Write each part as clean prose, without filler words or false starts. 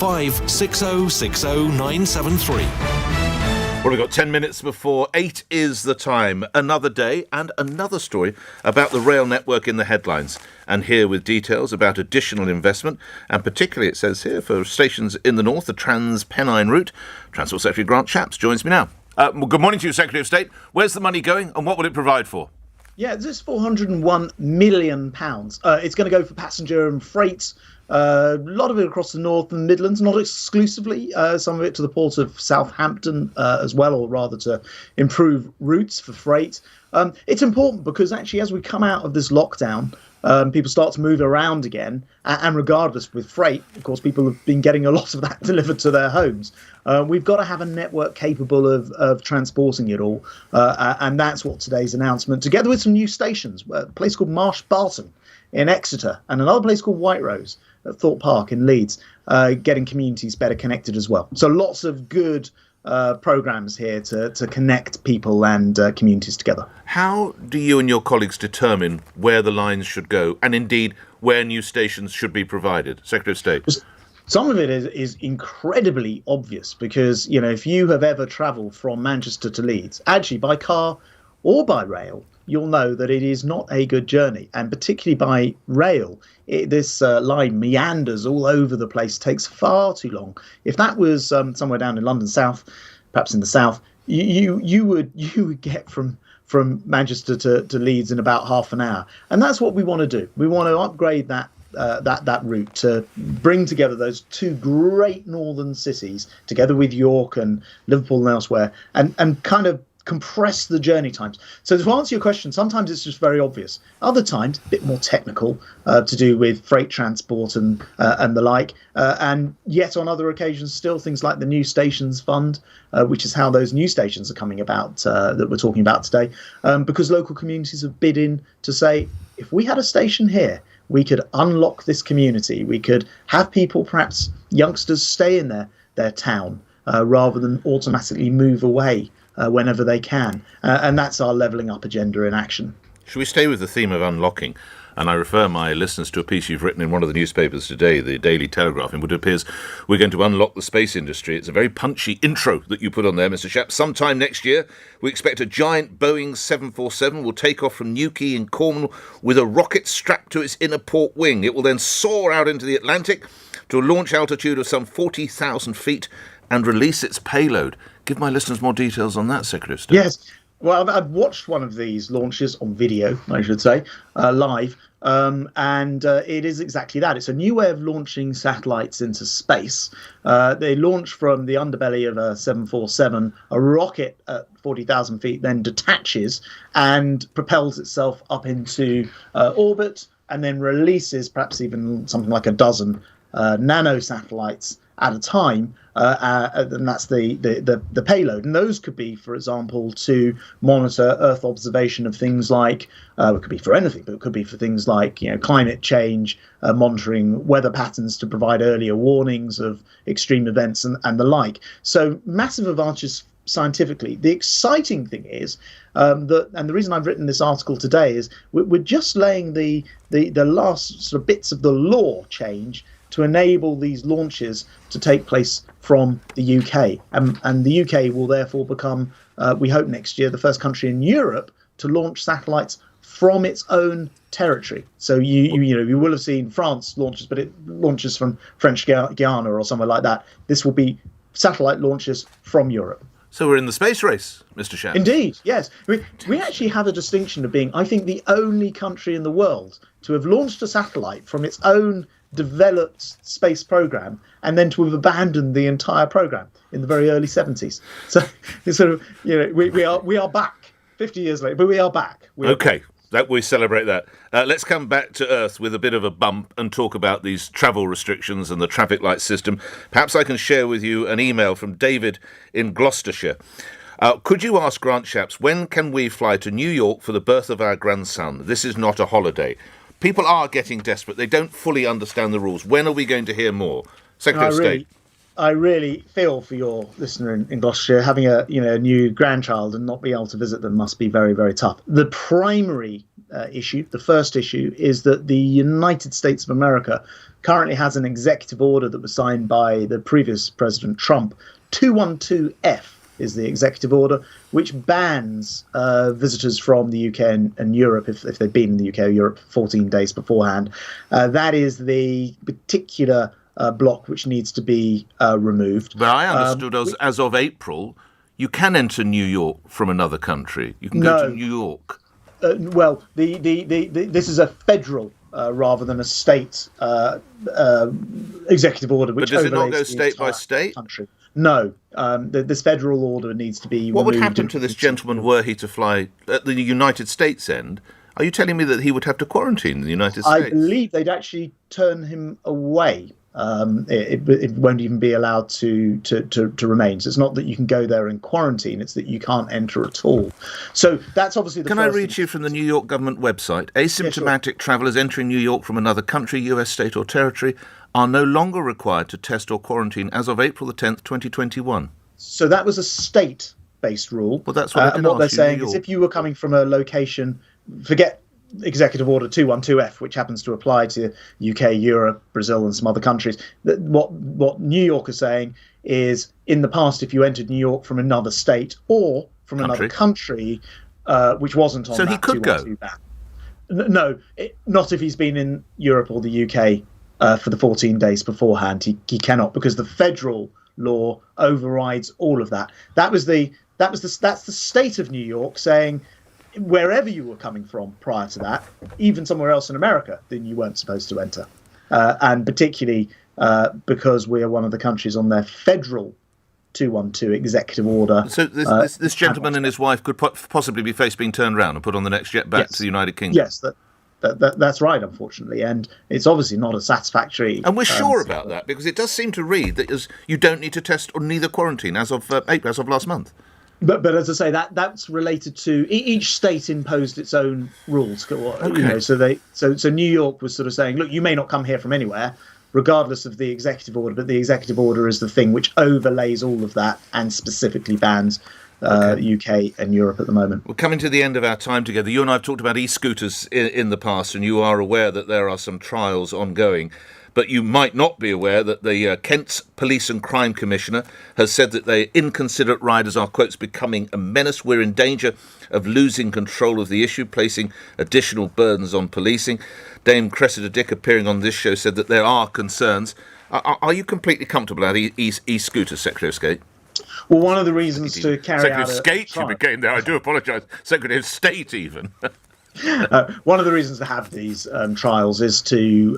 560 Well, we've got 10 minutes before 8 is the time. Another day and another story about the rail network in the headlines. And here with details about additional investment, and particularly, it says here, for stations in the north, the Trans-Pennine route. Transport Secretary Grant Shapps joins me now. Well, good morning to you, Secretary of State. Where's the money going and what will it provide for? Yeah, this is £401 million. It's going to go for passenger and freight. A lot of it across the North and Midlands, not exclusively. Some of it to the port of Southampton as well, or rather to improve routes for freight. It's important because actually, as we come out of this lockdown, people start to move around again. And regardless, with freight, of course, people have been getting a lot of that delivered to their homes. We've got to have a network capable of transporting it all. And that's what today's announcement, together with some new stations, a place called Marsh Barton in Exeter and another place called White Rose at Thorpe Park in Leeds, getting communities better connected as well. So lots of good programmes here to connect people and communities together. How do you and your colleagues determine where the lines should go and indeed where new stations should be provided? Secretary of State. Some of it is incredibly obvious because, you know, if you have ever travelled from Manchester to Leeds, actually by car or by rail, you'll know that it is not a good journey. And particularly by rail, this line meanders all over the place, takes far too long. If that was somewhere down in London South, perhaps in the south, you would get from Manchester to Leeds in about half an hour. And that's what we want to do. We want to upgrade that route to bring together those two great northern cities together with York and Liverpool and elsewhere, and kind of compress the journey times. So to answer your question, sometimes it's just very obvious. Other times, a bit more technical to do with freight transport and the like. And yet on other occasions, still things like the New Stations Fund, which is how those new stations are coming about that we're talking about today, because local communities have bid in to say, if we had a station here, we could unlock this community. We could have people, perhaps youngsters, stay in their town rather than automatically move away whenever they can. And that's our levelling up agenda in action. Should we stay with the theme of unlocking? And I refer my listeners to a piece you've written in one of the newspapers today, the Daily Telegraph, in which it appears we're going to unlock the space industry. It's a very punchy intro that you put on there, Mr. Shapps. Sometime next year, we expect a giant Boeing 747 will take off from Newquay in Cornwall with a rocket strapped to its inner port wing. It will then soar out into the Atlantic to a launch altitude of some 40,000 feet and release its payload. Give my listeners more details on that, Secretary of State. Yes. Well, I've watched one of these launches on video, I should say, live, and it is exactly that. It's a new way of launching satellites into space. They launch from the underbelly of a 747, a rocket at 40,000 feet then detaches and propels itself up into orbit and then releases perhaps even something like a dozen nano satellites at a time, and that's the payload. And those could be, for example, to monitor Earth observation of things like, it could be for anything, but it could be for things like, you know, climate change, monitoring weather patterns to provide earlier warnings of extreme events and the like. So massive advantages scientifically. The exciting thing is and the reason I've written this article today is we're just laying the last sort of bits of the law change to enable these launches to take place from the UK. And the UK will therefore become, we hope next year, the first country in Europe to launch satellites from its own territory. So you will have seen France launches, but it launches from French Guiana or somewhere like that. This will be satellite launches from Europe. So we're in the space race, Mr. Shapps. Indeed, yes. We actually have a distinction of being, I think, the only country in the world to have launched a satellite from its own developed space program and then to have abandoned the entire program in the very early 70s. So it's sort of, you know, we are back 50 years later, but we are back. Okay. That we celebrate that. Let's come back to Earth with a bit of a bump and talk about these travel restrictions and the traffic light system. Perhaps I can share with you an email from David in Gloucestershire. Could you ask Grant Shapps, when can we fly to New York for the birth of our grandson? This is not a holiday. People are getting desperate. They don't fully understand the rules. When are we going to hear more? Secretary of State. I really feel for your listener in Gloucestershire. Having a new grandchild and not be able to visit them must be very, very tough. The primary issue, the first issue, is that the United States of America currently has an executive order that was signed by the previous President Trump. 212F is the executive order, which bans visitors from the UK and Europe if they've been in the UK or Europe 14 days beforehand. That is the particular block which needs to be removed. But I understood as of April, you can enter New York from another country. You can go to New York. Well, this is a federal rather than a state executive order, which but does it not overlays go the state by entire state? country. No, this federal order needs to be What would removed happen to this gentleman were he to fly at the United States end? Are you telling me that he would have to quarantine in the United States? I believe they'd actually turn him away. It won't even be allowed to remain. So it's not that you can go there and quarantine, it's that you can't enter at all. So that's obviously the Can first I read you from the New York government website? Asymptomatic travellers entering New York from another country, US state or territory are no longer required to test or quarantine as of April the 10th, 2021. So that was a state-based rule. Well, that's what I did and what ask they're you, saying New is York. if you were coming from a location, forget Executive Order 212F, which happens to apply to UK, Europe, Brazil, and some other countries. What New York is saying is, in the past, if you entered New York from another state or from another country, which wasn't on so that he could 212 go. ban. No, not if he's been in Europe or the UK for the 14 days beforehand. He cannot, because the federal law overrides all of that. That's the state of New York saying, wherever you were coming from prior to that, even somewhere else in America, then you weren't supposed to enter. And particularly because we are one of the countries on their federal 212 executive order. So this gentleman and his wife could possibly be faced being turned around and put on the next jet back to the United Kingdom. Yes, that's right, unfortunately. And it's obviously not a satisfactory... And we're sure about that, because it does seem to read that you don't need to test or neither quarantine as of April, as of last month. But as I say, that's related to each state imposed its own rules. Okay. So New York was sort of saying, look, you may not come here from anywhere, regardless of the executive order, but the executive order is the thing which overlays all of that and specifically bans UK and Europe at the moment. We're coming to the end of our time together. You and I have talked about e-scooters in the past, and you are aware that there are some trials ongoing. But you might not be aware that the Kent's Police and Crime Commissioner has said that the inconsiderate riders are, quotes, becoming a menace. We're in danger of losing control of the issue, placing additional burdens on policing. Dame Cressida Dick, appearing on this show, said that there are concerns. Are you completely comfortable about e-scooters, Secretary of State? Well, one of the reasons to carry Secretary out of State, you became there. I do apologise. Secretary of State, even. One of the reasons to have these trials is to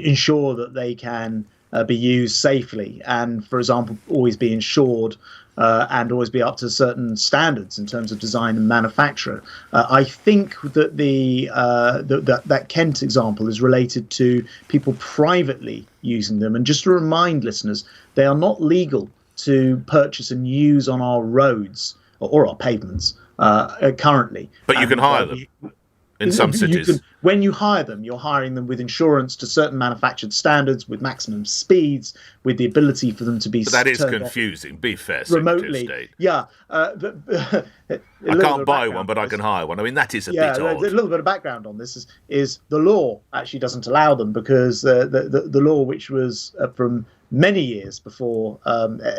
ensure that they can be used safely and, for example, always be insured and always be up to certain standards in terms of design and manufacture. I think that that Kent example is related to people privately using them. And just to remind listeners, they are not legal to purchase and use on our roads or our pavements currently. But you can hire them in some cities. When you hire them, you're hiring them with insurance to certain manufactured standards, with maximum speeds, with the ability for them to be. But that is confusing. Be fair, remotely. Secretary of State. Yeah. I can't buy one, but I can hire one. I mean, that is a bit odd. A little bit of background on this is the law actually doesn't allow them, because the law, which was from many years before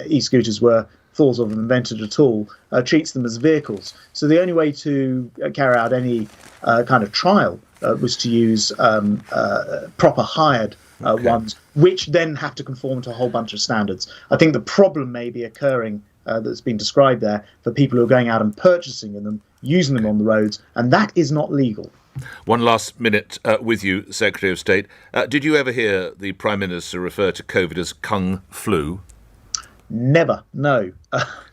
e-scooters were thought of and invented at all, treats them as vehicles. So the only way to carry out any kind of trial was to use proper hired ones, which then have to conform to a whole bunch of standards. I think the problem may be occurring that's been described there for people who are going out and purchasing them, using them on the roads, and that is not legal. One last minute with you, Secretary of State. Did you ever hear the Prime Minister refer to COVID as Kung Flu? Never, no.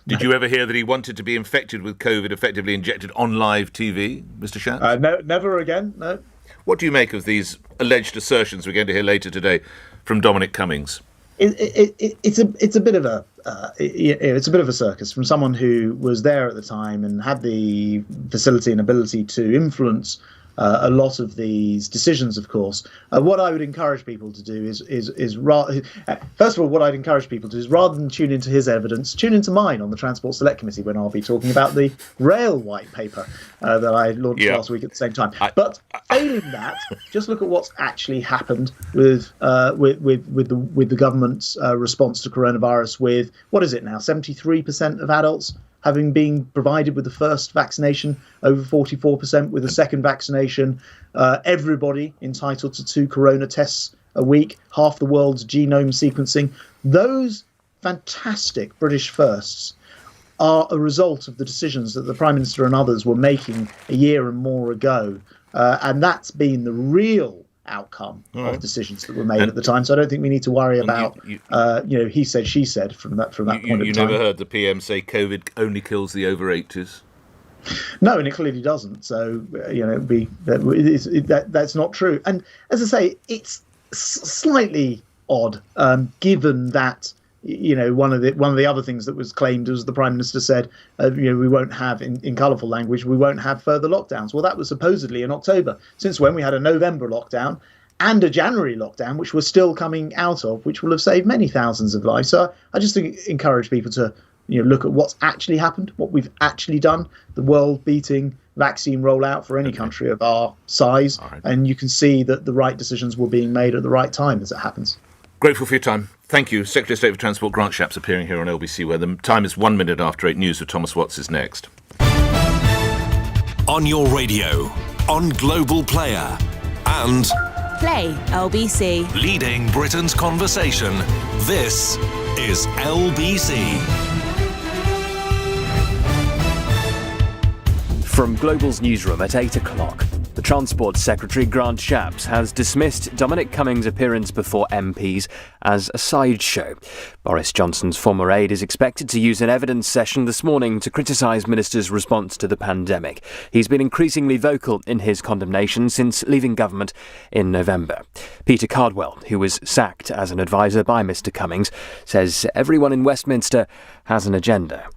Did you ever hear that he wanted to be infected with COVID, effectively injected on live TV, Mr. Shapps? No, never again, no. What do you make of these alleged assertions we're going to hear later today from Dominic Cummings? It's a bit of a circus from someone who was there at the time and had the facility and ability to influence a lot of these decisions, of course. What I would encourage people to do is first of all, what I'd encourage people to do is, rather than tune into his evidence, tune into mine on the Transport Select Committee, when I'll be talking about the rail white paper that I launched last week at the same time. But failing that, just look at what's actually happened with the government's response to coronavirus. With, what is it now, 73% of adults having been provided with the first vaccination, over 44% with the second vaccination, everybody entitled to 2 corona tests a week, half the world's genome sequencing. Those fantastic British firsts are a result of the decisions that the Prime Minister and others were making a year and more ago. And that's been the real outcome of decisions that were made at the time. So I don't think we need to worry about, he said, she said from that point of time. You never heard the PM say COVID only kills the over 80s? No, and it clearly doesn't. So, that's not true. And as I say, it's slightly odd, given that, one of the other things that was claimed was the Prime Minister said, we won't have, in colourful language, we won't have further lockdowns. Well, that was supposedly in October, since when we had a November lockdown and a January lockdown, which we're still coming out of, which will have saved many thousands of lives. So I just encourage people to look at what's actually happened, what we've actually done, the world-beating vaccine rollout for any country of our size, and you can see that the right decisions were being made at the right time as it happens. Grateful for your time. Thank you. Secretary of State for Transport Grant Shapps appearing here on LBC, where the time is 1 minute after 8. News with Thomas Watts is next. On your radio, on Global Player, and Play LBC. leading Britain's conversation. This is LBC. From Global's newsroom at 8 o'clock, the Transport Secretary Grant Shapps has dismissed Dominic Cummings' appearance before MPs as a sideshow. Boris Johnson's former aide is expected to use an evidence session this morning to criticise ministers' response to the pandemic. He's been increasingly vocal in his condemnation since leaving government in November. Peter Cardwell, who was sacked as an advisor by Mr Cummings, says everyone in Westminster has an agenda.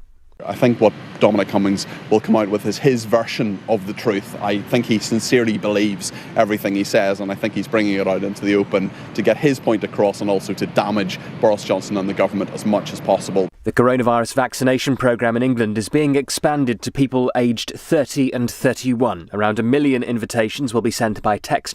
I think what Dominic Cummings will come out with is his version of the truth. I think he sincerely believes everything he says, and I think he's bringing it out into the open to get his point across and also to damage Boris Johnson and the government as much as possible. The coronavirus vaccination programme in England is being expanded to people aged 30 and 31. Around 1 million invitations will be sent by text